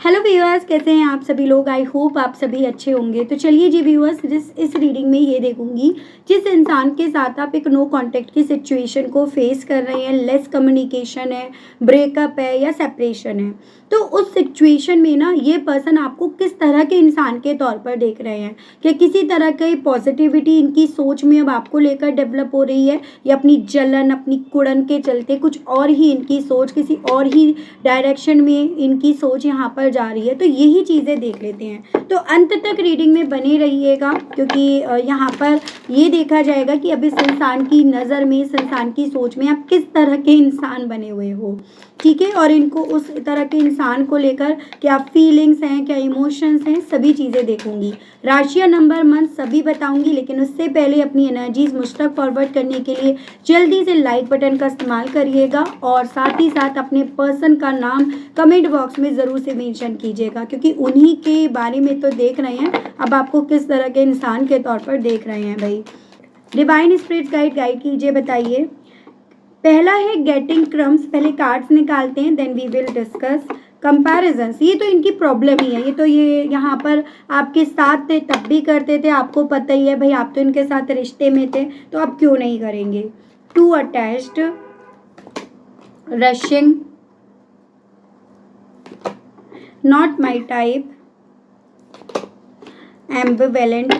Hello viewers, कैसे हैं आप सभी लोग। आई होप आप सभी अच्छे होंगे। तो चलिए जी व्यूअर्स, इस रीडिंग में ये देखूंगी जिस इंसान के साथ आप एक नो कांटेक्ट की सिचुएशन को फेस कर रहे हैं, लेस कम्युनिकेशन है, ब्रेकअप है या सेपरेशन है, तो उस सिचुएशन में ना ये पर्सन आपको किस तरह के इंसान के तौर पर देख रहे हैं। क्या किसी तरह की पॉजिटिविटी इनकी सोच में अब आपको लेकर डेवलप हो रही है, या अपनी जलन अपनी कुड़न के चलते कुछ और ही इनकी सोच, किसी और ही डायरेक्शन में इनकी सोच यहाँ पर जा रही है। तो यही चीज़ें देख लेते हैं। तो अंत तक रीडिंग में बने रहिएगा, क्योंकि यहाँ पर ये देखा जाएगा कि अब इस इंसान की नज़र में, इस इंसान की सोच में आप किस तरह के इंसान बने हुए हो, ठीक है। और इनको उस तरह के इंसान को लेकर क्या फीलिंग्स हैं, क्या इमोशंस हैं, सभी चीज़ें देखूंगी। राशियाँ, नंबर, मंथ सभी बताऊंगी, लेकिन उससे पहले अपनी एनर्जीज मुझ तक फॉरवर्ड करने के लिए जल्दी से लाइक बटन का इस्तेमाल करिएगा, और साथ ही साथ अपने पर्सन का नाम कमेंट बॉक्स में ज़रूर से मेंशन कीजिएगा, क्योंकि उन्हीं के बारे में तो देख रहे हैं। अब आपको किस तरह के इंसान के तौर पर देख रहे हैं भाई। डिवाइन स्पिरिट गाइड कीजिए, बताइए। पहला है गेटिंग क्रम्स। पहले कार्ड्स निकालते हैं, then we will discuss comparisons. ये तो इनकी प्रॉब्लम ही है। ये तो ये यहाँ पर आपके साथ थे तब भी करते थे, आपको पता ही है भाई, आप तो इनके साथ रिश्ते में थे, तो अब क्यों नहीं करेंगे। Too attached, rushing, not my type, ambivalent.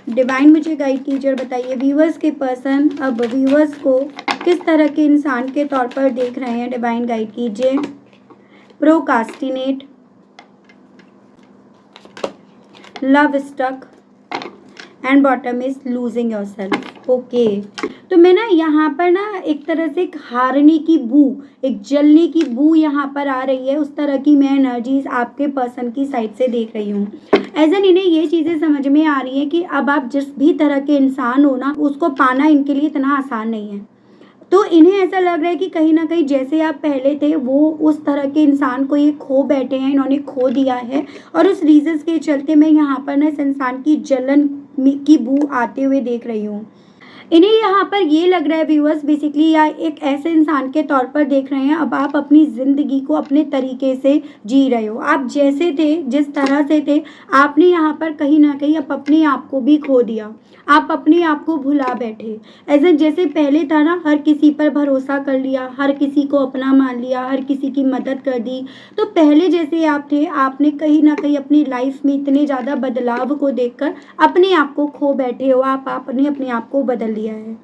Divine मुझे गाइड कीजिए और बताइए व्यूवर्स के पर्सन अब व्यूवर्स को किस तरह के इंसान के तौर पर देख रहे हैं। डिवाइन गाइड कीजिए। Procrastinate, love stuck, and bottom is losing yourself. Okay, तो मैं ना यहाँ पर ना एक तरह से एक हारने की बू, एक जलने की बू यहाँ पर आ रही है। उस तरह की मैं एनर्जीज आपके पर्सन की साइड से देख रही हूँ। एज एन इन्हें ये चीज़ें समझ में आ रही है कि अब आप जिस भी तरह के इंसान हो ना, उसको पाना इनके लिए इतना आसान नहीं है। तो इन्हें ऐसा लग रहा है कि कहीं ना कहीं जैसे आप पहले थे, वो उस तरह के इंसान को ये खो बैठे हैं, इन्होंने खो दिया है। और उस रीजंस के चलते मैं यहाँ पर ना इस इंसान की जलन की बू आते हुए देख रही हूँ। इन्हें यहाँ पर ये लग रहा है व्यूअर्स, बेसिकली या एक ऐसे इंसान के तौर पर देख रहे हैं, अब आप अपनी ज़िंदगी को अपने तरीके से जी रहे हो। आप जैसे थे, जिस तरह से थे, आपने यहाँ पर कहीं ना कहीं अब अपने आप को भी खो दिया। आप अपने आप को भुला बैठे। ऐसे जैसे पहले था ना, हर किसी पर भरोसा कर लिया, हर किसी को अपना मान लिया, हर किसी की मदद कर दी। तो पहले जैसे आप थे, आपने कहीं ना कहीं अपनी लाइफ में इतने ज़्यादा बदलाव को देखकर अपने आप को खो बैठे हो। आपने अपने आप को बदल लिया है,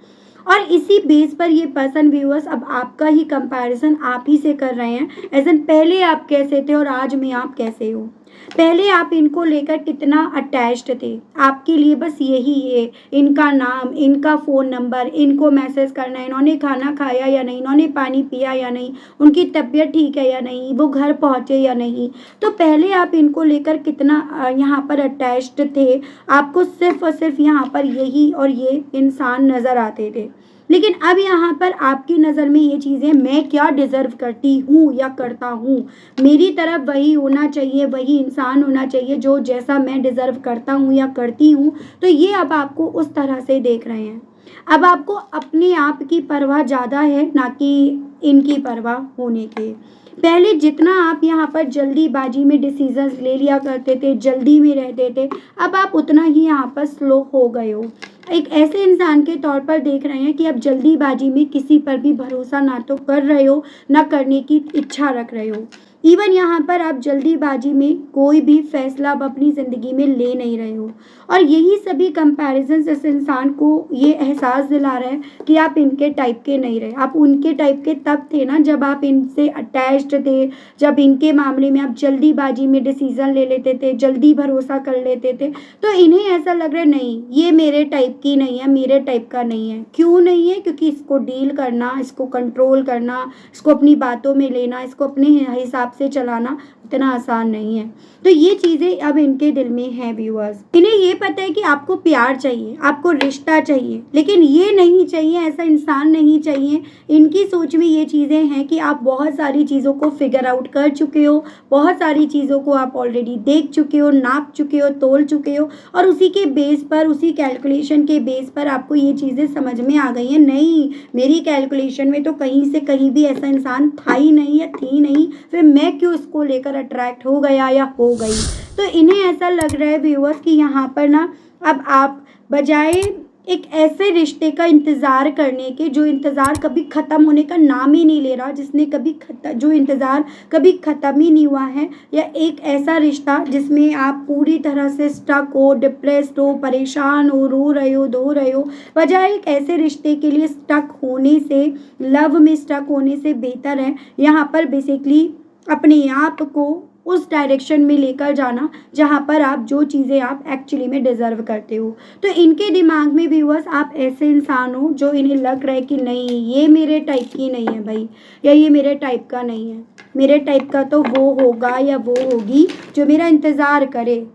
और इसी बेस पर ये पर्सन व्यूअर्स अब आपका ही कंपैरिजन आप ही से कर रहे हैं। एज पहले आप कैसे थे और आज में आप कैसे हो। पहले आप इनको लेकर कितना अटैच्ड थे, आपके लिए बस यही है, इनका नाम, इनका फ़ोन नंबर, इनको मैसेज करना, इन्होंने खाना खाया या नहीं, इन्होंने पानी पिया या नहीं, उनकी तबीयत ठीक है या नहीं, वो घर पहुँचे या नहीं। तो पहले आप इनको लेकर कितना यहाँ पर अटैच्ड थे। आपको सिर्फ और सिर्फ यहाँ पर यही और ये इंसान नज़र आते थे। लेकिन अब यहाँ पर आपकी नज़र में ये चीज़ें, मैं क्या डिज़र्व करती हूँ या करता हूँ, मेरी तरफ वही होना चाहिए, वही इंसान होना चाहिए जो जैसा मैं डिज़र्व करता हूँ या करती हूँ। तो ये अब आपको उस तरह से देख रहे हैं। अब आपको अपने आप की परवाह ज़्यादा है, ना कि इनकी परवाह होने के। पहले जितना आप यहाँ पर जल्दीबाजी में डिसीजंस ले लिया करते थे, जल्दी में रहते थे, अब आप उतना ही यहाँ पर स्लो हो गए हो। एक ऐसे इंसान के तौर पर देख रहे हैं कि अब जल्दीबाजी में किसी पर भी भरोसा ना तो कर रहे हो, ना करने की इच्छा रख रहे हो। इवन यहाँ पर आप जल्दीबाजी में कोई भी फैसला अब अपनी ज़िंदगी में ले नहीं रहे हो। और यही सभी कंपैरिजंस इस इंसान को ये एहसास दिला रहा है कि आप इनके टाइप के नहीं रहे। आप उनके टाइप के तब थे ना जब आप इनसे अटैच्ड थे, जब इनके मामले में आप जल्दीबाजी में डिसीज़न ले लेते थे, जल्दी भरोसा कर लेते थे। तो इन्हें ऐसा लग रहा है नहीं, ये मेरे टाइप की नहीं है, मेरे टाइप का नहीं है। क्यों नहीं है? क्योंकि इसको डील करना, इसको कंट्रोल करना, इसको अपनी बातों में लेना, इसको अपने हिसाब से चलाना इतना आसान नहीं है। तो ये चीज़ें अब इनके दिल में है व्यूअर्स। इन्हें ये पता है कि आपको प्यार चाहिए, आपको रिश्ता चाहिए, लेकिन ये नहीं चाहिए, ऐसा इंसान नहीं चाहिए। इनकी सोच में ये चीज़ें हैं कि आप बहुत सारी चीज़ों को फिगर आउट कर चुके हो, बहुत सारी चीज़ों को आप ऑलरेडी देख चुके हो, नाप चुके हो, तोल चुके हो, और उसी के बेस पर, उसी कैलकुलेशन के बेस पर आपको ये चीज़ें समझ में आ गई हैं। नहीं, मेरी कैलकुलेशन में तो कहीं से कहीं भी ऐसा इंसान था ही नहीं या थी नहीं, फिर मैं मैं क्यों इसको लेकर अट्रैक्ट हो गया या हो गई। तो इन्हें ऐसा लग रहा है व्यूअर्स कि यहाँ पर ना अब आप बजाय एक ऐसे रिश्ते का इंतज़ार करने के जो इंतज़ार कभी ख़त्म होने का नाम ही नहीं ले रहा, जिसने कभी जो इंतज़ार कभी ख़त्म ही नहीं हुआ है, या एक ऐसा रिश्ता जिसमें आप पूरी तरह से स्टक हो, डिप्रेस्ड हो, परेशान हो, रो रहे हो, धो रहे हो, बजाय एक ऐसे रिश्ते के लिए स्टक होने से, लव में स्टक होने से बेहतर है यहाँ पर बेसिकली अपने आप को उस डायरेक्शन में लेकर जाना जहाँ पर आप जो चीज़ें आप एक्चुअली में डिज़र्व करते हो। तो इनके दिमाग में व्यूअर्स आप ऐसे इंसान हो जो इन्हें लग रहा है कि नहीं ये मेरे टाइप की नहीं है भाई, या ये मेरे टाइप का नहीं है। मेरे टाइप का तो वो होगा या वो होगी जो मेरा इंतज़ार करे,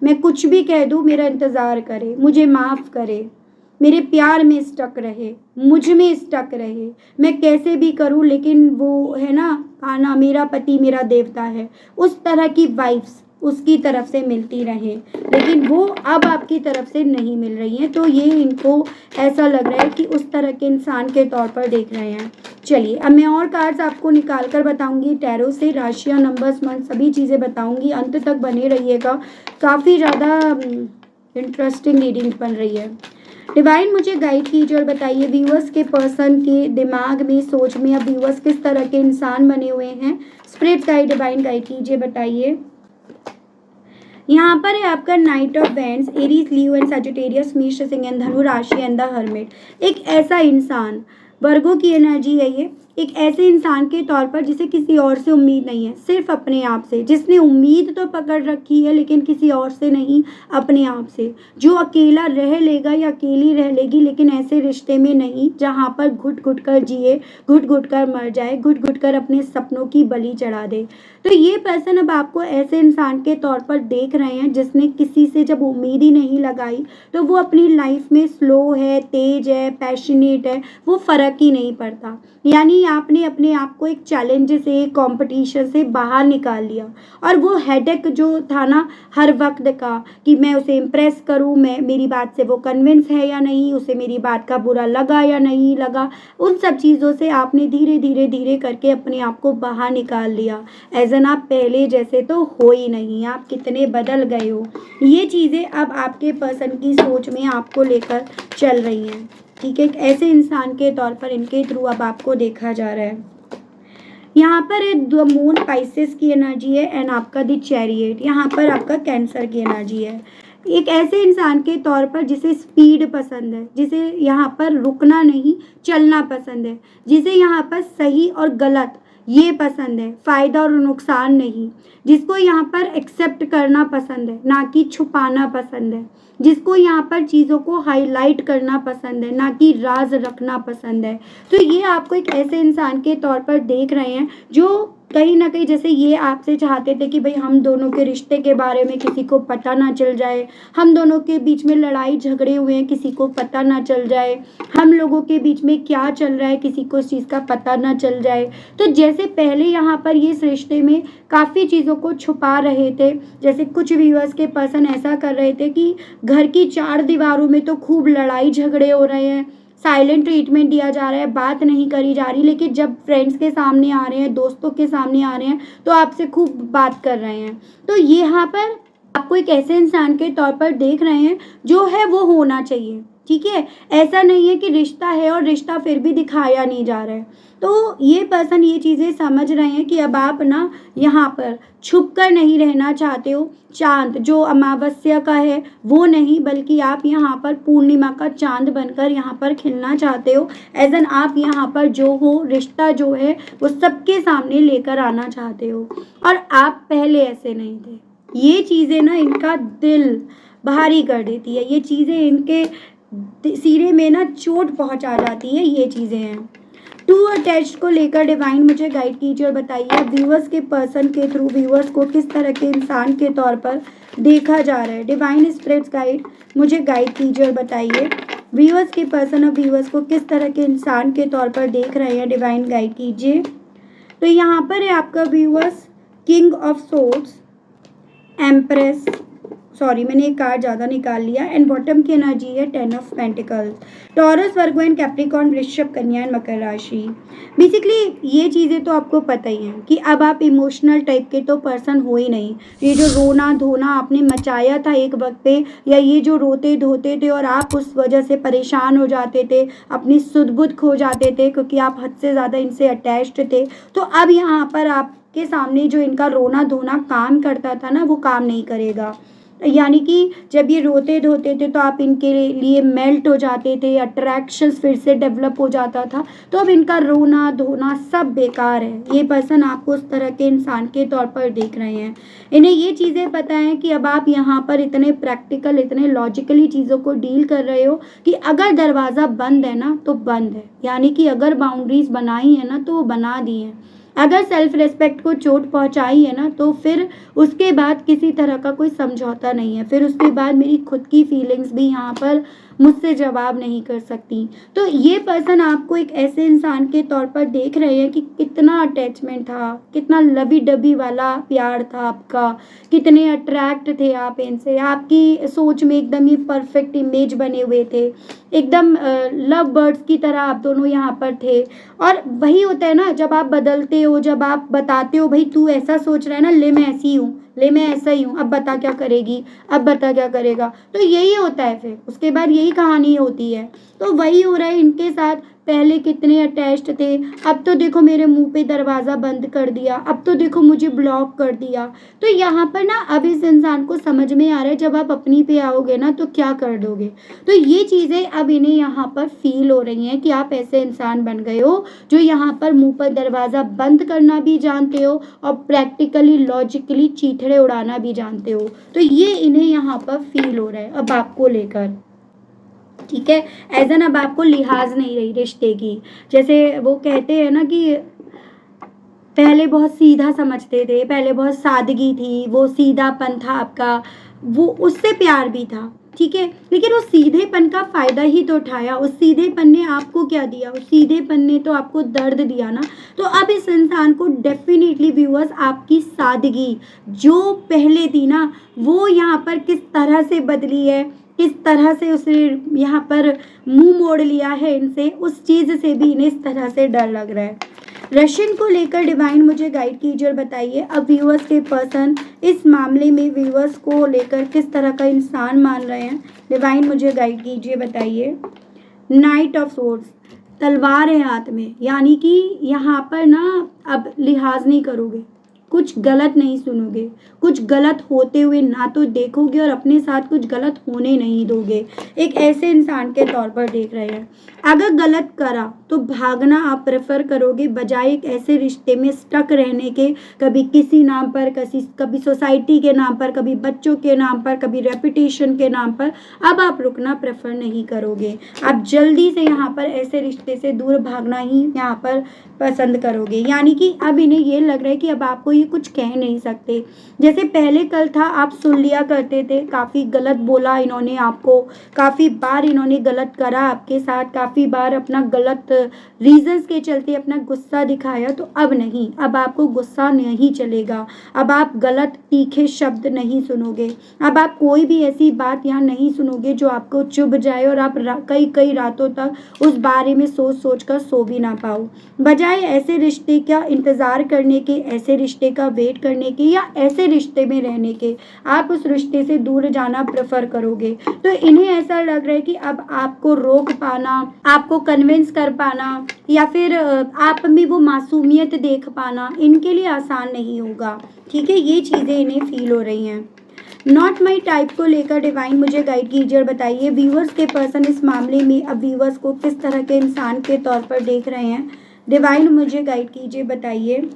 मैं कुछ भी कह दूँ मेरा इंतज़ार करे, मुझे माफ़ करे, मेरे प्यार में स्टक रहे, मुझ में स्टक रहे, मैं कैसे भी करूं लेकिन वो है ना खाना मेरा पति मेरा देवता है, उस तरह की वाइब्स उसकी तरफ से मिलती रहे, लेकिन वो अब आपकी तरफ से नहीं मिल रही हैं। तो ये इनको ऐसा लग रहा है कि उस तरह के इंसान के तौर पर देख रहे हैं। चलिए अब मैं और कार्ड्स आपको निकाल कर बताऊंगी टैरो से, राशियाँ, नंबर्स, मंथ सभी चीज़ें बताऊंगी, अंत तक बने रहिएगा। काफ़ी ज़्यादा इंटरेस्टिंग रीडिंग बन रही है। डिवाइन मुझे गाइड कीजिए और बताइए व्यूअर्स के पर्सन के दिमाग में, सोच में अब व्यूअर्स किस तरह के इंसान बने हुए हैं। स्पिरिट गाइड, डिवाइन गाइड कीजिए, बताइए। यहाँ पर है आपका night of wands, Aries, Leo and Sagittarius, मेष, सिंह एंड धनु राशि एंड द हर्मिट। एक ऐसा इंसान, वर्गों की एनर्जी है ये, एक ऐसे इंसान के तौर पर जिसे किसी और से उम्मीद नहीं है, सिर्फ अपने आप से, जिसने उम्मीद तो पकड़ रखी है लेकिन किसी और से नहीं, अपने आप से, जो अकेला रह लेगा या अकेली रह लेगी लेकिन ऐसे रिश्ते में नहीं जहाँ पर घुट घुट कर जिए, घुट घुट कर मर जाए, घुट घुट कर अपने सपनों की बलि चढ़ा दे। तो ये पर्सन अब आपको ऐसे इंसान के तौर पर देख रहे हैं जिसने किसी से जब उम्मीद ही नहीं लगाई तो वो अपनी लाइफ में स्लो है, तेज है, पैशनेट है, वो फ़र्क ही नहीं पड़ता। यानी आपने अपने आप को एक चैलेंज से, कंपटीशन से बाहर निकाल लिया, और वो हेडेक जो था ना हर वक्त का कि मैं उसे इम्प्रेस करूं, मैं मेरी बात से वो कन्विंस है या नहीं, उसे मेरी बात का बुरा लगा या नहीं लगा, उन सब चीज़ों से आपने धीरे धीरे धीरे करके अपने आप को बाहर निकाल लिया। एज़न आप पहले जैसे तो हो ही नहीं, आप कितने बदल गए हो। ये चीज़ें अब आपके पर्सन की सोच में आपको लेकर चल रही हैं, ठीक है। एक ऐसे इंसान के तौर पर इनके थ्रू अब आपको देखा जा रहा है। यहाँ पर है द मून, पाइसेस की एनर्जी है, एंड आपका द चैरियट, यहाँ पर आपका कैंसर की एनर्जी है। एक ऐसे इंसान के तौर पर जिसे स्पीड पसंद है, जिसे यहाँ पर रुकना नहीं चलना पसंद है, जिसे यहाँ पर सही और गलत ये पसंद है, फ़ायदा और नुकसान नहीं, जिसको यहाँ पर एक्सेप्ट करना पसंद है ना कि छुपाना पसंद है, जिसको यहाँ पर चीज़ों को हाईलाइट करना पसंद है ना कि राज रखना पसंद है। तो ये आपको एक ऐसे इंसान के तौर पर देख रहे हैं जो कहीं ना कहीं जैसे ये आपसे चाहते थे कि भाई हम दोनों के रिश्ते के बारे में किसी को पता ना चल जाए, हम दोनों के बीच में लड़ाई झगड़े हुए हैं किसी को पता ना चल जाए, हम लोगों के बीच में क्या चल रहा है किसी को इस चीज़ का पता ना चल जाए। तो जैसे पहले यहाँ पर ये इस रिश्ते में काफ़ी चीज़ों को छुपा रहे थे, जैसे कुछ व्यूअर्स के पर्सन ऐसा कर रहे थे कि घर की चार दीवारों में तो खूब लड़ाई झगड़े हो रहे हैं, साइलेंट ट्रीटमेंट दिया जा रहा है, बात नहीं करी जा रही, लेकिन जब फ्रेंड्स के सामने आ रहे हैं, दोस्तों के सामने आ रहे हैं तो आपसे खूब बात कर रहे हैं। तो ये यहाँ पर आपको एक ऐसे इंसान के तौर पर देख रहे हैं जो है वो होना चाहिए, ठीक है। ऐसा नहीं है कि रिश्ता है और रिश्ता फिर भी दिखाया नहीं जा रहा है। तो ये पर्सन ये चीज़ें समझ रहे हैं कि अब आप ना यहाँ पर छुप कर नहीं रहना चाहते हो, चांद जो अमावस्या का है वो नहीं, बल्कि आप यहाँ पर पूर्णिमा का चांद बनकर यहाँ पर खिलना चाहते हो। एज़न आप यहाँ पर जो हो, रिश्ता जो है वो सबके सामने लेकर आना चाहते हो, और आप पहले ऐसे नहीं थे। ये चीज़ें ना इनका दिल भारी कर देती है, ये चीज़ें इनके सिरे में ना चोट पहुँचा जाती है, ये चीज़ें हैं। टू अटैच को लेकर डिवाइन मुझे गाइड कीजिए और बताइए व्यूअर्स के पर्सन के थ्रू व्यूअर्स को किस तरह के इंसान के तौर पर देखा जा रहा है। डिवाइन स्पिरिट्स गाइड मुझे गाइड कीजिए और बताइए व्यूअर्स के पर्सन और व्यूअर्स को किस तरह के इंसान के तौर पर देख रहे हैं, डिवाइन गाइड कीजिए। तो यहाँ पर है आपका viewers king of swords, empress, sorry मैंने एक कार्ड ज़्यादा निकाल लिया। एंड बॉटम की एनर्जी है 10 of pentacles. Taurus, Virgo and Capricorn, वृषभ, कन्या एंड मकर राशि। बेसिकली ये चीज़ें तो आपको पता ही हैं कि अब आप इमोशनल टाइप के तो पर्सन हो ही नहीं। ये जो रोना धोना आपने मचाया था एक वक्त पे, या ये जो रोते धोते थे और आप उस वजह से परेशान हो जाते थे, अपनी सुध बुध खो जाते थे क्योंकि आप हद से ज़्यादा इनसे अटैच्ड थे, तो अब यहाँ पर आपके सामने जो इनका रोना धोना काम करता था ना, वो काम नहीं करेगा। यानी कि जब ये रोते धोते थे तो आप इनके लिए मेल्ट हो जाते थे, अट्रैक्शंस फिर से डेवलप हो जाता था, तो अब इनका रोना धोना सब बेकार है। ये पर्सन आपको उस तरह के इंसान के तौर पर देख रहे हैं। इन्हें ये चीज़ें पता है कि अब आप यहाँ पर इतने प्रैक्टिकल, इतने लॉजिकली चीज़ों को डील कर रहे हो कि अगर दरवाज़ा बंद है ना तो बंद है, यानी कि अगर बाउंड्रीज बनाई है ना तो वो बना दी है। अगर सेल्फ रिस्पेक्ट को चोट पहुंचाई है ना तो फिर उसके बाद किसी तरह का कोई समझौता नहीं है। फिर उसके बाद मेरी खुद की फीलिंग्स भी यहाँ पर मुझसे जवाब नहीं कर सकती। तो ये पर्सन आपको एक ऐसे इंसान के तौर पर देख रहे हैं कि कितना अटैचमेंट था, कितना लवी डबी वाला प्यार था आपका, कितने अट्रैक्ट थे आप इनसे, आपकी सोच में एकदम ये परफेक्ट इमेज बने हुए थे, एकदम लव बर्ड्स की तरह आप दोनों यहाँ पर थे। और वही होता है ना, जब आप बदलते हो, जब आप बताते हो भाई तू ऐसा सोच रहा है ना, ले मैं ऐसी हूँ, ले मैं ऐसा ही हूँ, अब बता क्या करेगी, अब बता क्या करेगा, तो यही होता है। फिर उसके बाद यही कहानी होती है। तो वही हो रहा है इनके साथ। पहले कितने अटैच्ड थे, अब तो देखो मेरे मुंह पे दरवाज़ा बंद कर दिया, अब तो देखो मुझे ब्लॉक कर दिया। तो यहाँ पर ना अब इस इंसान को समझ में आ रहा है जब आप अपनी पे आओगे ना तो क्या कर दोगे। तो ये चीज़ें अब इन्हें यहाँ पर फील हो रही हैं कि आप ऐसे इंसान बन गए हो जो यहाँ पर मुंह पर दरवाज़ा बंद करना भी जानते हो और प्रैक्टिकली लॉजिकली चीथड़े उड़ाना भी जानते हो। तो ये इन्हें यहाँ पर फील हो रहा है अब आपको लेकर। ठीक है, एज एन अब आपको लिहाज नहीं रही रिश्ते की। जैसे वो कहते हैं ना कि पहले बहुत सीधा समझते थे, पहले बहुत सादगी थी, वो सीधापन था आपका, वो उससे प्यार भी था। ठीक है, लेकिन उस सीधेपन का फायदा ही तो उठाया। उस सीधेपन ने आपको क्या दिया, उस सीधेपन ने तो आपको दर्द दिया ना। तो अब इस इंसान को डेफिनेटली व्यूअर्स आपकी सादगी जो पहले थी ना, वो यहाँ पर किस तरह से बदली है, किस तरह से उसने यहाँ पर मुंह मोड़ लिया है इनसे, उस चीज़ से भी इन्हें इस तरह से डर लग रहा है। रशियन को लेकर डिवाइन मुझे गाइड कीजिए और बताइए अब व्यूअर्स के पर्सन इस मामले में व्यूअर्स को लेकर किस तरह का इंसान मान रहे हैं। डिवाइन मुझे गाइड कीजिए, बताइए। नाइट ऑफ सोर्ड्स, तलवार है हाथ में, यानी कि यहाँ पर ना अब लिहाज नहीं करोगे, कुछ गलत नहीं सुनोगे, कुछ गलत होते हुए ना तो देखोगे और अपने साथ कुछ गलत होने नहीं दोगे। एक ऐसे इंसान के तौर पर देख रहे हैं। अगर गलत करा तो भागना आप प्रेफर करोगे बजाय एक ऐसे रिश्ते में स्टक रहने के, कभी किसी नाम पर, कभी सोसाइटी के नाम पर, कभी बच्चों के नाम पर, कभी रेपुटेशन के नाम पर। अब आप रुकना प्रेफर नहीं करोगे, आप जल्दी से यहाँ पर ऐसे रिश्ते से दूर भागना ही यहाँ पर पसंद करोगे। यानी कि अब इन्हें ये लग रहा है कि अब आपको ये कुछ कह नहीं सकते। जैसे पहले कल था आप सुन लिया करते थे, काफ़ी गलत बोला इन्होंने आपको, काफ़ी बार इन्होंने गलत करा आपके साथ, काफ़ी बार अपना गलत रीजंस के चलते अपना गुस्सा दिखाया। तो अब नहीं, अब आपको गुस्सा नहीं चलेगा, अब आप गलत तीखे शब्द नहीं सुनोगे, अब आप कोई भी ऐसी बात यहाँ नहीं सुनोगे जो आपको चुभ जाए और आप कई रातों तक उस बारे में सोच कर सो भी ना पाओ। बजाय ऐसे रिश्ते का इंतज़ार करने के, ऐसे रिश्ते का वेट करने के या ऐसे रिश्ते में रहने के, आप उस रिश्ते से दूर जाना प्रेफर करोगे। तो इन्हें ऐसा लग रहा है कि अब आपको रोक पाना, आपको कन्विंस कर पाना या फिर आप में वो मासूमियत देख पाना इनके लिए आसान नहीं होगा। ठीक है, ये चीज़ें इन्हें फील हो रही हैं। नॉट माई टाइप को लेकर डिवाइन मुझे गाइड कीजिए और बताइए व्यूअर्स के पर्सन इस मामले में अब व्यूअर्स को किस तरह के इंसान के तौर पर देख रहे हैं। डिवाइन मुझे गाइड कीजिए, बताइए।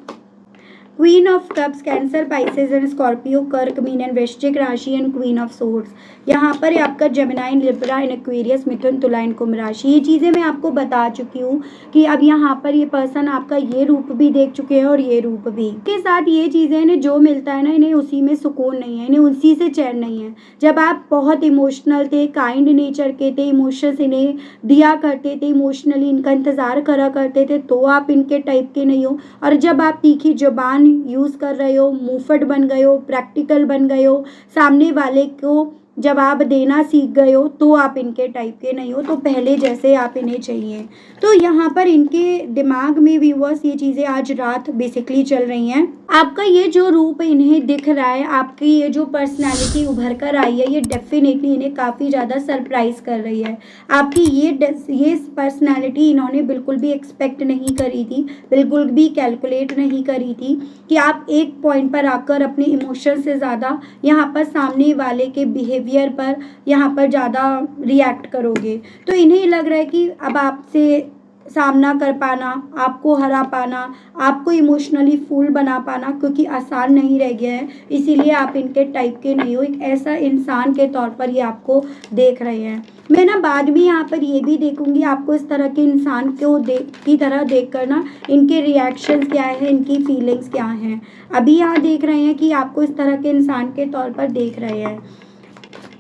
Queen of cups, cancer, Pisces and Scorpio, कर्क, मीन एंड वृश्चिक राशि एंड क्वीन ऑफ सोर्ड्स। यहाँ पर आपका जेमिनाई, लिब्रा एंड एक्वेरियस, मिथुन, तुला एंड कुंभ राशि। ये चीज़ें मैं आपको बता चुकी हूँ कि अब यहाँ पर ये पर्सन आपका ये रूप भी देख चुके हैं और ये रूप भी के साथ। ये चीज़ें इन्हें जो मिलता है ना, इन्हें उसी में सुकून नहीं है, इन्हें उसी से चैन नहीं है। जब आप बहुत इमोशनल थे, काइंड नेचर के थे, इमोशंस इन्हें दिया करते थे, इमोशनली इनका इंतज़ार करा करते थे, तो आप इनके टाइप के नहीं हो। और जब आप तीखी जुबान ज़बान यूज़ कर रहे हो, मुंहफट बन गए हो, प्रैक्टिकल बन गए हो, सामने वाले को जवाब देना सीख गए हो, तो आप इनके टाइप के नहीं हो, तो पहले जैसे आप इन्हें चाहिए। तो यहाँ पर इनके दिमाग में व्यूअर्स ये चीज़ें आज रात बेसिकली चल रही हैं। आपका ये जो रूप इन्हें दिख रहा है, आपकी ये जो पर्सनैलिटी उभर कर आई है, ये डेफिनेटली इन्हें काफ़ी ज़्यादा सरप्राइज़ कर रही है। आपकी ये पर्सनैलिटी इन्होंने बिल्कुल भी एक्सपेक्ट नहीं करी थी, बिल्कुल भी कैलकुलेट नहीं करी थी कि आप एक पॉइंट पर आकर अपने इमोशन से ज़्यादा यहाँ पर सामने वाले के बिहेवियर पर यहाँ पर ज़्यादा रिएक्ट करोगे। तो इन्हें लग रहा है कि अब आपसे सामना कर पाना, आपको हरा पाना, आपको इमोशनली फूल बना पाना क्योंकि आसान नहीं रह गया है, इसीलिए आप इनके टाइप के नहीं हो। एक ऐसा इंसान के तौर पर ये आपको देख रहे हैं। मैं ना बाद में यहाँ पर ये भी देखूंगी आपको इस तरह के इंसान को की तरह देख कर ना इनके रिएक्शंस क्या है, इनकी फीलिंग्स क्या हैं। अभी यहाँ देख रहे हैं कि आपको इस तरह के इंसान के तौर पर देख रहे हैं।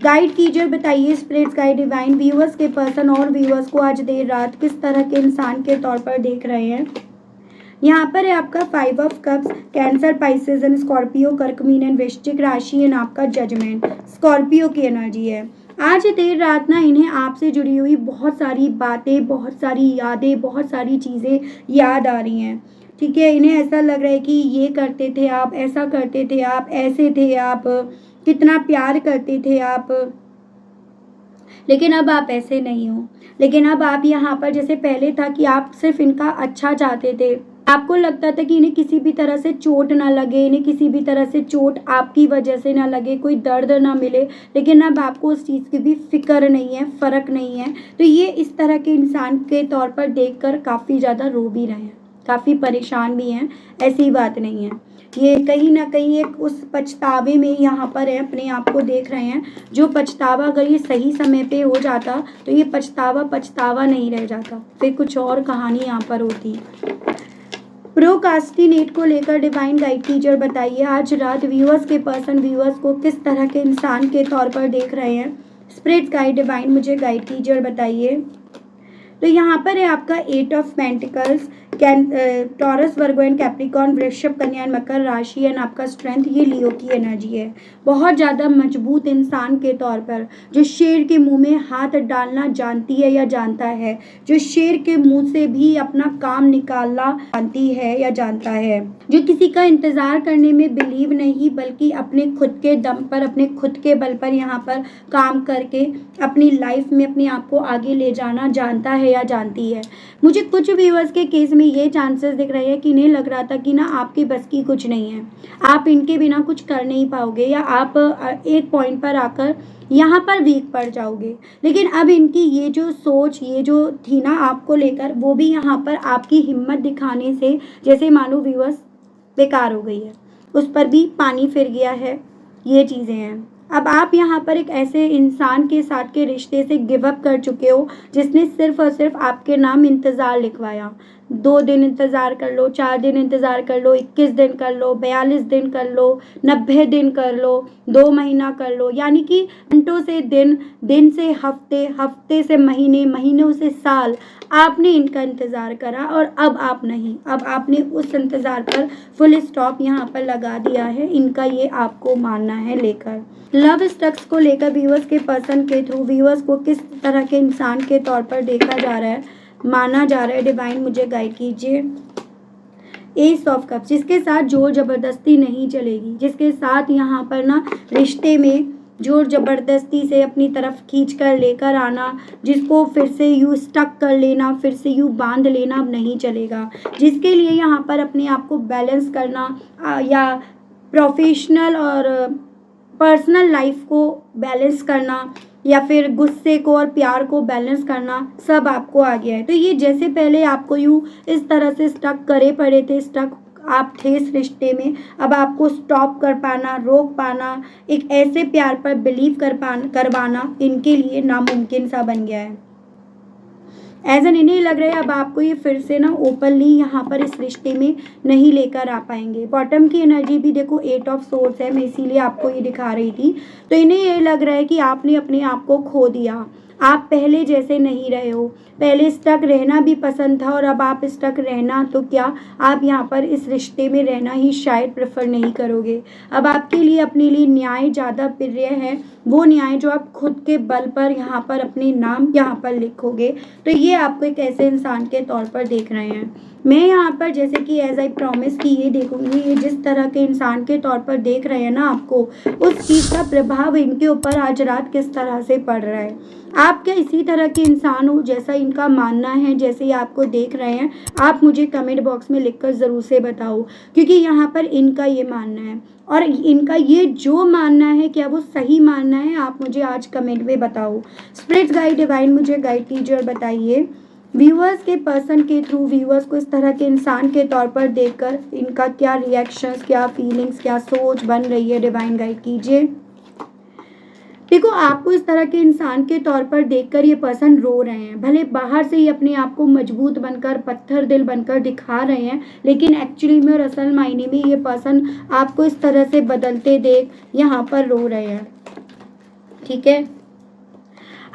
गाइड कीजिए, बताइए स्पिरिट्स गाइड डिवाइन व्यूअर्स के पर्सन और व्यूअर्स को आज देर रात किस तरह के इंसान के तौर पर देख रहे हैं। यहाँ पर है आपका 5 of cups, cancer, Pisces and Scorpio, कर्क, मीन एंड वृश्चिक राशि एंड आपका जजमेंट, स्कॉर्पियो की एनर्जी है। आज देर रात ना इन्हें आपसे जुड़ी हुई बहुत सारी बातें, बहुत सारी यादें, बहुत सारी चीज़ें याद आ रही हैं। ठीक है, इन्हें ऐसा लग रहा है कि ये करते थे आप, ऐसा करते थे आप, ऐसे थे आप, कितना प्यार करते थे आप, लेकिन अब आप ऐसे नहीं हो। लेकिन अब आप यहाँ पर जैसे पहले था कि आप सिर्फ इनका अच्छा चाहते थे, आपको लगता था कि इन्हें किसी भी तरह से चोट ना लगे, इन्हें किसी भी तरह से चोट आपकी वजह से ना लगे, कोई दर्द ना मिले, लेकिन अब आपको उस चीज़ की भी फिक्र नहीं है, फ़र्क नहीं है। तो ये इस तरह के इंसान के तौर पर देखकर काफ़ी ज़्यादा रो भी रहे हैं, काफ़ी परेशान भी हैं, ऐसी बात नहीं है। ये कहीं ना कहीं एक उस पछतावे में यहाँ पर है, अपने आप को देख रहे हैं। जो पछतावा अगर ये सही समय पे हो जाता तो ये पछतावा नहीं रह जाता, फिर कुछ और कहानी यहाँ पर होती। प्रोकास्टिनेट को लेकर डिवाइन गाइड कीजिए और बताइए आज रात व्यूअर्स के पर्सन व्यूअर्स को किस तरह के इंसान के तौर पर देख रहे हैं। स्पिरिट गाइड डिवाइन मुझे गाइड कीजिए और बताइए। तो यहाँ पर है आपका 8 of pentacles, taurus, Virgo and Capricorn, वृषभ, कन्या एंड मकर राशि एंड आपका स्ट्रेंथ, ये लियो की एनर्जी है। बहुत ज़्यादा मजबूत इंसान के तौर पर, जो शेर के मुंह में हाथ डालना जानती है या जानता है, जो शेर के मुंह से भी अपना काम निकालना जानती है या जानता है, जो किसी का इंतज़ार करने में बिलीव नहीं बल्कि अपने खुद के दम पर, अपने खुद के बल पर यहाँ पर काम करके अपनी लाइफ में अपने आप को आगे ले जाना जानता है या जानती है। मुझे कुछ व्यूअर्स के केस में ये चांसेस दिख रहे हैं कि इन्हें लग रहा था कि ना आपकी बस की कुछ नहीं है, आप इनके बिना कुछ कर नहीं पाओगे, या आप एक पॉइंट पर आकर यहाँ पर वीक पड़ जाओगे। लेकिन अब इनकी ये जो सोच, ये जो थी ना आपको लेकर, वो भी यहाँ पर आपकी हिम्मत दिखाने से जैसे मानो व्यूअर्स बेकार हो गई है, उस पर भी पानी फिर गया है। ये चीज़ें हैं। अब आप यहाँ पर एक ऐसे इंसान के साथ के रिश्ते से गिव अप कर चुके हो जिसने सिर्फ और सिर्फ आपके नाम इंतज़ार लिखवाया। 2 दिन इंतज़ार कर लो, 4 दिन इंतज़ार कर लो, 21 दिन कर लो, 42 दिन कर लो, 90 दिन कर लो, 2 महीना कर लो, यानी कि घंटों से दिन, दिन से हफ्ते, हफ्ते से महीने, महीनों से साल आपने इनका इंतज़ार करा और अब आप नहीं, अब आपने उस इंतज़ार पर फुल स्टॉप यहाँ पर लगा दिया है। इनका ये आपको मानना है लेकर। लव स्टक्स को लेकर व्यूअर्स के पर्सन के थ्रू व्यूअर्स को किस तरह के इंसान के तौर पर देखा जा रहा है, माना जा रहा है, डिवाइन मुझे गाइड कीजिए। एस ऑफ कप्स, जिसके साथ जोर ज़बरदस्ती नहीं चलेगी, जिसके साथ यहाँ पर ना रिश्ते में जोर ज़बरदस्ती से अपनी तरफ खींच कर लेकर आना, जिसको फिर से यूँ स्टक कर लेना, फिर से यूँ बांध लेना अब नहीं चलेगा। जिसके लिए यहाँ पर अपने आप को बैलेंस करना या प्रोफेशनल और पर्सनल लाइफ को बैलेंस करना, या फिर गुस्से को और प्यार को बैलेंस करना, सब आपको आ गया है। तो ये जैसे पहले आपको यूँ इस तरह से स्टक करे पड़े थे, स्टक आप थे इस रिश्ते में, अब आपको स्टॉप कर पाना, रोक पाना, एक ऐसे प्यार पर बिलीव करवाना इनके लिए नामुमकिन सा बन गया है। एज एन इन्हें लग रहा है अब आपको ये फिर से ना ओपनली यहाँ पर इस रिश्ते में नहीं लेकर आ पाएंगे। बॉटम की एनर्जी भी देखो 8 ऑफ सोर्स है, मैं इसीलिए आपको ये दिखा रही थी। तो इन्हें ये लग रहा है कि आपने अपने आप को खो दिया, आप पहले जैसे नहीं रहे हो। पहले स्टक रहना भी पसंद था और अब आप स्टक रहना तो क्या, आप यहाँ पर इस रिश्ते में रहना ही शायद प्रेफर नहीं करोगे। अब आपके लिए अपने लिए न्याय ज़्यादा प्रिय है, वो न्याय जो आप खुद के बल पर यहाँ पर अपने नाम यहाँ पर लिखोगे। तो ये आपको एक ऐसे इंसान के तौर पर देख रहे हैं। मैं यहाँ पर जैसे कि एज आई प्रॉमिस कि ये देखूंगी, ये जिस तरह के इंसान के तौर पर देख रहे हैं ना आपको, उस चीज़ का प्रभाव इनके ऊपर आज रात किस तरह से पड़ रहा है। आप क्या इसी तरह के इंसान हो जैसा इनका मानना है, जैसे ही आपको देख रहे हैं? आप मुझे कमेंट बॉक्स में लिखकर ज़रूर से बताओ, क्योंकि यहाँ पर इनका ये मानना है और इनका ये जो मानना है क्या वो सही मानना है, आप मुझे आज कमेंट में बताओ। स्पिरिट्स गाइड डिवाइन मुझे गाइड कीजिए और बताइए व्यूअर्स के पर्सन के थ्रू व्यूअर्स को इस तरह के इंसान के तौर पर देखकर इनका क्या रिएक्शंस, क्या फीलिंग्स, क्या सोच बन रही है। डिवाइन गाइड कीजिए। देखो, आपको इस तरह के इंसान के तौर पर देखकर ये पर्सन रो रहे हैं। भले बाहर से ही अपने आप को मजबूत बनकर, पत्थर दिल बनकर दिखा रहे हैं, लेकिन एक्चुअली में और असल मायने में ये पर्सन आपको इस तरह से बदलते देख यहाँ पर रो रहे हैं। ठीक है,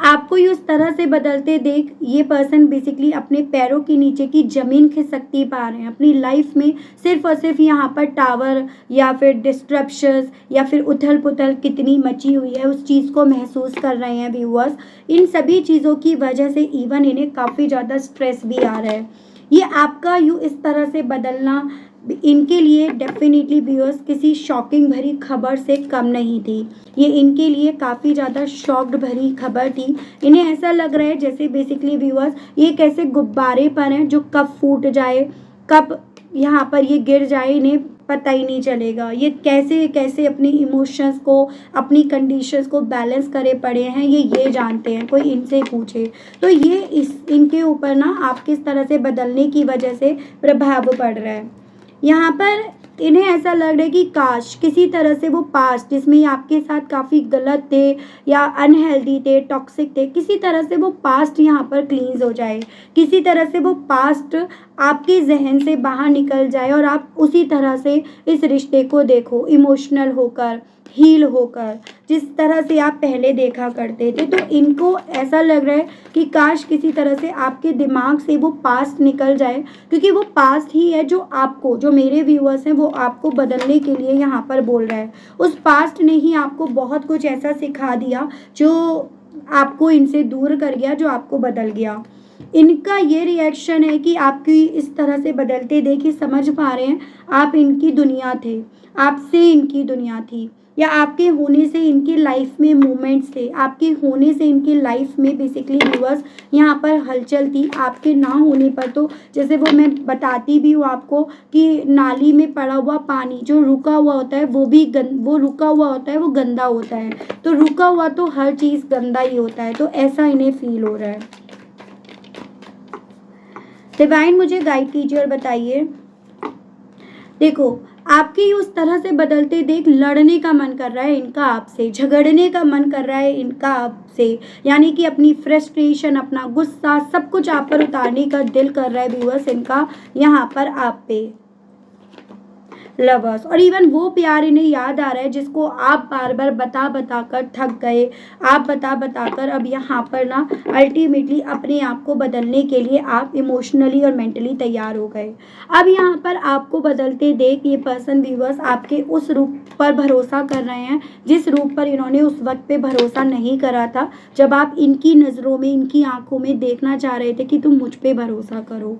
आपको ये उस तरह से बदलते देख ये पर्सन बेसिकली अपने पैरों के नीचे की ज़मीन खिसकती पा रहे हैं। अपनी लाइफ में सिर्फ और सिर्फ यहाँ पर टावर या फिर डिस्ट्रप्शंस या फिर उथल पुथल कितनी मची हुई है उस चीज़ को महसूस कर रहे हैं व्यूअर्स। इन सभी चीज़ों की वजह से इवन इन्हें काफ़ी ज़्यादा स्ट्रेस भी आ रहा है। ये आपका यूँ इस तरह से बदलना इनके लिए डेफिनेटली व्यूअर्स किसी शॉकिंग भरी खबर से कम नहीं थी। ये इनके लिए काफ़ी ज़्यादा शॉक्ड भरी खबर थी। इन्हें ऐसा लग रहा है जैसे बेसिकली व्यूअर्स ये कैसे गुब्बारे पर हैं जो कब फूट जाए, कब यहाँ पर ये गिर जाए, इन्हें पता ही नहीं चलेगा। ये कैसे कैसे अपनी इमोशंस को, अपनी कंडीशंस को बैलेंस करे पड़े हैं, ये जानते हैं। कोई इनसे पूछे तो ये इनके ऊपर ना आप किस तरह से बदलने की वजह से प्रभाव पड़ रहा है। यहाँ पर इन्हें ऐसा लग रहा है कि काश किसी तरह से वो पास्ट जिसमें आपके साथ काफ़ी गलत थे या अनहेल्दी थे, टॉक्सिक थे, किसी तरह से वो पास्ट यहाँ पर क्लींस हो जाए, किसी तरह से वो पास्ट आपके जहन से बाहर निकल जाए और आप उसी तरह से इस रिश्ते को देखो, इमोशनल होकर, हील होकर, जिस तरह से आप पहले देखा करते थे। तो इनको ऐसा लग रहा है कि काश किसी तरह से आपके दिमाग से वो पास्ट निकल जाए, क्योंकि वो पास्ट ही है जो आपको, जो मेरे व्यूअर्स हैं वो आपको बदलने के लिए यहाँ पर बोल रहा है। उस पास्ट ने ही आपको बहुत कुछ ऐसा सिखा दिया जो आपको इनसे दूर कर गया, जो आपको बदल गया। इनका ये रिएक्शन है कि आपकी इस तरह से बदलते देखिए समझ पा रहे हैं आप इनकी दुनिया थे, आपसे इनकी दुनिया थी, या आपके होने से इनकी लाइफ में मोमेंट्स थे, आपके होने से इनकी लाइफ में बेसिकली व्यूअर्स यहाँ पर हलचल थी। आपके ना होने पर तो जैसे वो मैं बताती भी हूँ आपको कि नाली में पड़ा हुआ पानी जो रुका हुआ होता है वो रुका हुआ होता है, वो गंदा होता है। तो रुका हुआ तो हर चीज़ गंदा ही होता है। तो ऐसा इन्हें फील हो रहा है। डिवाइन मुझे गाइड कीजिए और बताइए। देखो, आपकी उस तरह से बदलते देख लड़ने का मन कर रहा है इनका आपसे, झगड़ने का मन कर रहा है इनका आपसे, यानी कि अपनी फ्रस्ट्रेशन, अपना गुस्सा, सब कुछ आप पर उतारने का दिल कर रहा है व्यूअर्स इनका यहाँ पर आप पे। लवर्स, और इवन वो प्यार इन्हें याद आ रहा है जिसको आप बार बार बता बता कर थक गए, आप बता बता कर अब यहाँ पर ना अल्टीमेटली अपने आप को बदलने के लिए आप इमोशनली और मेंटली तैयार हो गए। अब यहाँ पर आपको बदलते देख ये पर्सन व्यूअर्स आपके उस रूप पर भरोसा कर रहे हैं जिस रूप पर इन्होंने उस वक्त पे भरोसा नहीं करा था, जब आप इनकी नज़रों में, इनकी आंखों में देखना चाह रहे थे कि तुम मुझ पे भरोसा करो।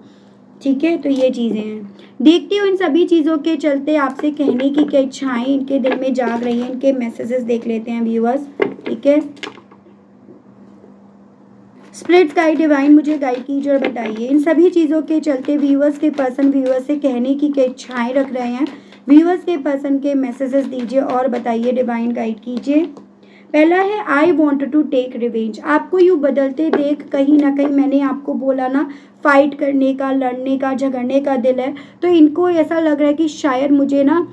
ठीक है, तो ये चीज़ें हैं। देखती हूँ इन सभी चीज़ों के चलते आपसे कहने की क्या इच्छाएं इनके दिल में जाग रही हैं। इनके मैसेजेस देख लेते हैं व्यूअर्स। ठीक है, स्पिरिट गाइड डिवाइन मुझे गाइड कीजिए और बताइए इन सभी चीज़ों के चलते व्यूअर्स के पर्सन व्यूअर्स से कहने की क्या इच्छाएं रख रहे हैं। व्यूअर्स के पर्सन के मैसेजेस दीजिए और बताइए, डिवाइन गाइड कीजिए। पहला है I want to take revenge. आपको यूँ बदलते देख कहीं ना कहीं मैंने आपको बोला ना फाइट करने का, लड़ने का, झगड़ने का दिल है। तो इनको ऐसा लग रहा है कि शायद मुझे ना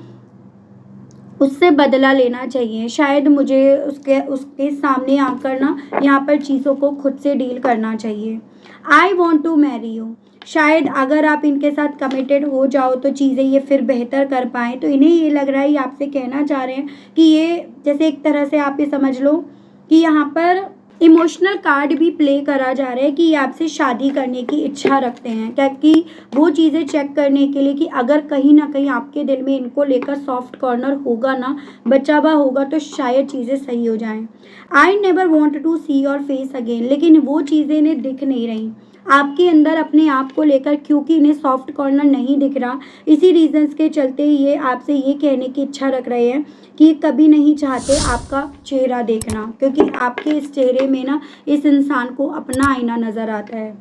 उससे बदला लेना चाहिए, शायद मुझे उसके सामने आकर ना यहाँ पर चीज़ों को खुद से डील करना चाहिए। I want to marry you, शायद अगर आप इनके साथ कमिटेड हो जाओ तो चीज़ें ये फिर बेहतर कर पाएँ। तो इन्हें ये लग रहा है, ये आपसे कहना चाह रहे हैं कि ये जैसे एक तरह से आप ये समझ लो कि यहाँ पर इमोशनल कार्ड भी प्ले करा जा रहा है कि ये आपसे शादी करने की इच्छा रखते हैं, ताकि वो चीज़ें चेक करने के लिए कि अगर कहीं ना कहीं आपके दिल में इनको लेकर सॉफ्ट कॉर्नर होगा ना, बचा हुआ होगा, तो शायद चीज़ें सही हो जाएं। I never want to see your face again, लेकिन वो चीज़ें इन्हें दिख नहीं रही आपके अंदर अपने आप को लेकर, क्योंकि इन्हें सॉफ्ट कॉर्नर नहीं दिख रहा। इसी रीजंस के चलते ये आपसे ये कहने की इच्छा रख रहे हैं कि कभी नहीं चाहते आपका चेहरा देखना, क्योंकि आपके इस चेहरे में ना इस इंसान को अपना आईना नज़र आता है।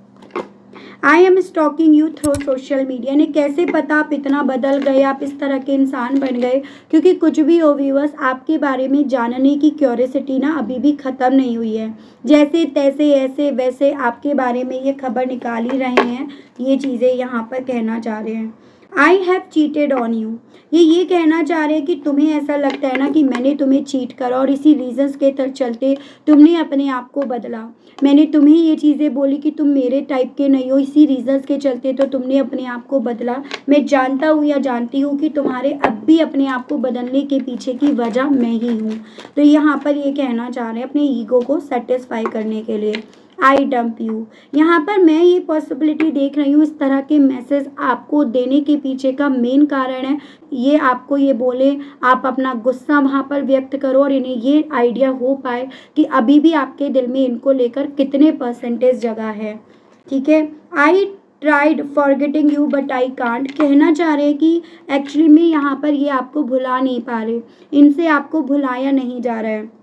I am stalking you through social media, ने कैसे पता आप इतना बदल गए, आप इस तरह के इंसान बन गए, क्योंकि कुछ भी हो व्यूअर्स, आपके बारे में जानने की क्यूरियोसिटी ना अभी भी ख़त्म नहीं हुई है। जैसे तैसे ऐसे वैसे आपके बारे में ये खबर निकाल ही रहे हैं, ये चीज़ें यहाँ पर कहना चाह रहे हैं। I have cheated on you, ये कहना चाह रहे हैं कि तुम्हें ऐसा लगता है ना कि मैंने तुम्हें चीट करा और इसी रीजंस के चलते तुमने अपने आप को बदला। मैंने तुम्हें ये चीज़ें बोली कि तुम मेरे टाइप के नहीं हो, इसी रीजंस के चलते तो तुमने अपने आप को बदला। मैं जानता हूँ या जानती हूँ कि तुम्हारे अब भी अपने आप को बदलने के पीछे की वजह मैं ही हूँ। तो यहाँ पर ये कहना चाह रहे हैं अपने ईगो को सेटिस्फाई करने के लिए। आई डम्प यू, यहाँ पर मैं ये पॉसिबिलिटी देख रही हूँ, इस तरह के मैसेज आपको देने के पीछे का मेन कारण है ये आपको ये बोले, आप अपना गुस्सा वहाँ पर व्यक्त करो और इन्हें ये आइडिया हो पाए कि अभी भी आपके दिल में इनको लेकर कितने परसेंटेज जगह है। ठीक है। I tried forgetting you but I can't, कहना चाह रहे हैं कि एक्चुअली में यहाँ पर ये आपको भुला नहीं पा रहे, इनसे आपको भुलाया नहीं जा रहा है,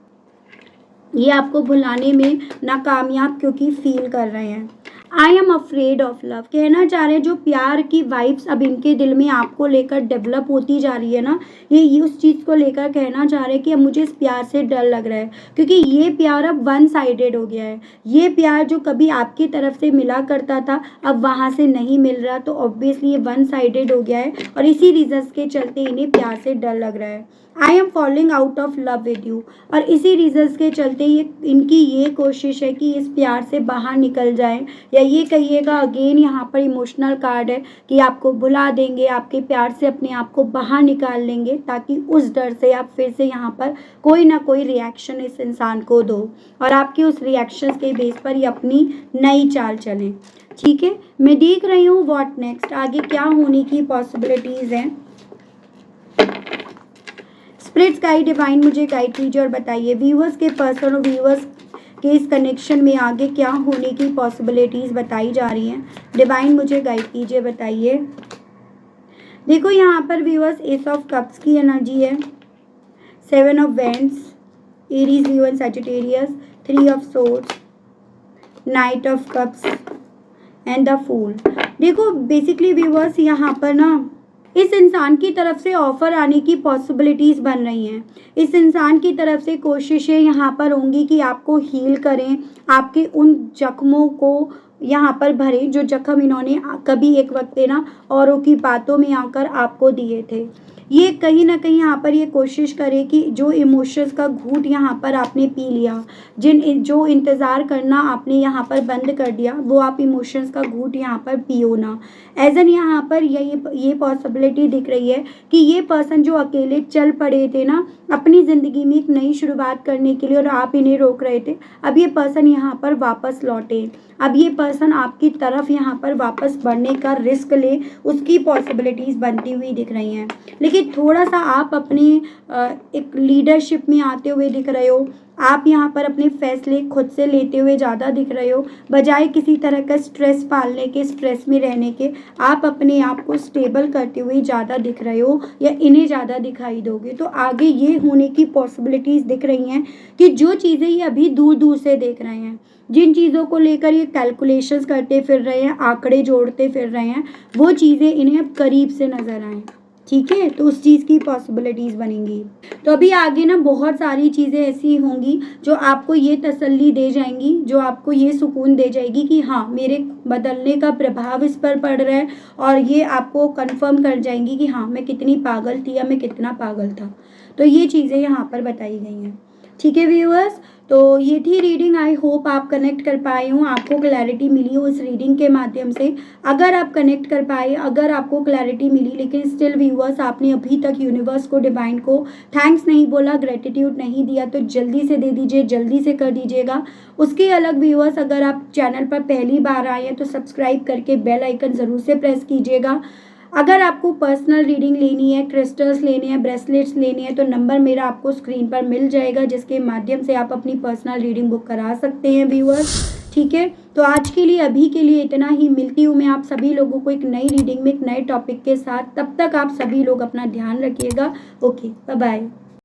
ये आपको भुलाने में नाकामयाब क्योंकि फील कर रहे हैं। I am afraid of love, कहना चाह रहे हैं जो प्यार की वाइब्स अब इनके दिल में आपको लेकर डेवलप होती जा रही है ना, ये उस चीज़ को लेकर कहना चाह रहे हैं कि अब मुझे इस प्यार से डर लग रहा है, क्योंकि ये प्यार अब वन साइडेड हो गया है। ये प्यार जो कभी आपकी तरफ से मिला करता था अब वहाँ से नहीं मिल रहा, तो ऑब्वियसली ये वन साइडेड हो गया है और इसी रीजंस के चलते इन्हें प्यार से डर लग रहा है। I M falling out of love with you, और इसी रीजंस के चलते ये इनकी ये कोशिश है कि इस प्यार से बाहर निकल जाएं, या ये कहिएगा अगेन यहाँ पर इमोशनल कार्ड है कि आपको भुला देंगे, आपके प्यार से अपने आप को बाहर निकाल लेंगे, ताकि उस डर से आप फिर से यहाँ पर कोई ना कोई रिएक्शन इस इंसान को दो और आपके उस रिएक्शन के बेस पर ये अपनी नई चाल चलें। ठीक है, मैं देख रही हूँ व्हाट नेक्स्ट, आगे क्या होने की पॉसिबिलिटीज़ हैं। स्पिरिट्स गाइड डिवाइन मुझे गाइड कीजिए और बताइए व्यूअर्स के पर्सन और व्यूअर्स के इस कनेक्शन में आगे क्या होने की पॉसिबिलिटीज़ बताई जा रही हैं। डिवाइन मुझे गाइड कीजिए, बताइए। देखो यहाँ पर व्यूअर्स एस ऑफ कप्स की एनर्जी है, 7 of wands, Aries, Leo and Sagittarius, 3 of swords, knight of cups and the fool. देखो बेसिकली व्यूअर्स यहाँ पर ना इस इंसान की तरफ से ऑफ़र आने की पॉसिबिलिटीज़ बन रही हैं। इस इंसान की तरफ से कोशिशें यहाँ पर होंगी कि आपको हील करें, आपके उन जख्मों को यहाँ पर भरें जो जख्म इन्होंने कभी एक वक्त ना औरों की बातों में आकर आपको दिए थे। ये कहीं ना कहीं यहाँ पर ये कोशिश करे कि जो इमोशंस का घूंट यहाँ पर आपने पी लिया, जो इंतज़ार करना आपने यहाँ पर बंद कर दिया, वो आप इमोशंस का घूंट यहाँ पर पियो ना। एज एन यहाँ पर ये पॉसिबिलिटी दिख रही है कि ये पर्सन जो अकेले चल पड़े थे ना अपनी ज़िंदगी में एक नई शुरुआत करने के लिए और आप इन्हें रोक रहे थे, अब ये पर्सन यहाँ पर वापस लौटे, अब ये पर्सन आपकी तरफ यहाँ पर वापस बढ़ने का रिस्क ले, उसकी पॉसिबिलिटीज़ बनती हुई दिख रही हैं। लेकिन थोड़ा सा आप अपने एक लीडरशिप में आते हुए दिख रहे हो, आप यहाँ पर अपने फैसले खुद से लेते हुए ज़्यादा दिख रहे हो, बजाय किसी तरह का स्ट्रेस पालने के, स्ट्रेस में रहने के, आप अपने आप को स्टेबल करते हुए ज़्यादा दिख रहे हो या इन्हें ज़्यादा दिखाई दोगे। तो आगे ये होने की पॉसिबिलिटीज़ दिख रही हैं कि जो चीज़ें ये अभी दूर दूर से देख रहे हैं, जिन चीज़ों को लेकर ये कैलकुलेशंस करते फिर रहे हैं, आंकड़े जोड़ते फिर रहे हैं, वो चीज़ें इन्हें अब करीब से नज़र आएँ। ठीक है, तो उस चीज़ की पॉसिबिलिटीज़ बनेंगी। तो अभी आगे ना बहुत सारी चीज़ें ऐसी होंगी जो आपको ये तसल्ली दे जाएंगी, जो आपको ये सुकून दे जाएगी कि हाँ मेरे बदलने का प्रभाव इस पर पड़ रहा है, और ये आपको कंफर्म कर जाएंगी कि हाँ मैं कितनी पागल थी या मैं कितना पागल था। तो ये चीज़ें यहाँ पर बताई गई हैं। ठीक है व्यूअर्स, तो ये थी रीडिंग। आई होप आप कनेक्ट कर पाए हों, आपको क्लैरिटी मिली हो इस रीडिंग के माध्यम से। अगर आप कनेक्ट कर पाए, अगर आपको क्लैरिटी मिली, लेकिन स्टिल व्यूअर्स आपने अभी तक यूनिवर्स को, डिवाइन को थैंक्स नहीं बोला, ग्रेटिट्यूड नहीं दिया, तो जल्दी से दे दीजिए, जल्दी से कर दीजिएगा। उसके अलग व्यूअर्स अगर आप चैनल पर पहली बार आए हैं तो सब्सक्राइब करके बेल आइकन ज़रूर से प्रेस कीजिएगा। अगर आपको पर्सनल रीडिंग लेनी है, क्रिस्टल्स लेने हैं, ब्रेसलेट्स लेनी है, तो नंबर मेरा आपको स्क्रीन पर मिल जाएगा, जिसके माध्यम से आप अपनी पर्सनल रीडिंग बुक करा सकते हैं व्यूअर्स। ठीक है, तो आज के लिए, अभी के लिए इतना ही। मिलती हूँ मैं आप सभी लोगों को एक नई रीडिंग में, एक नए टॉपिक के साथ। तब तक आप सभी लोग अपना ध्यान रखिएगा। Okay, bye bye.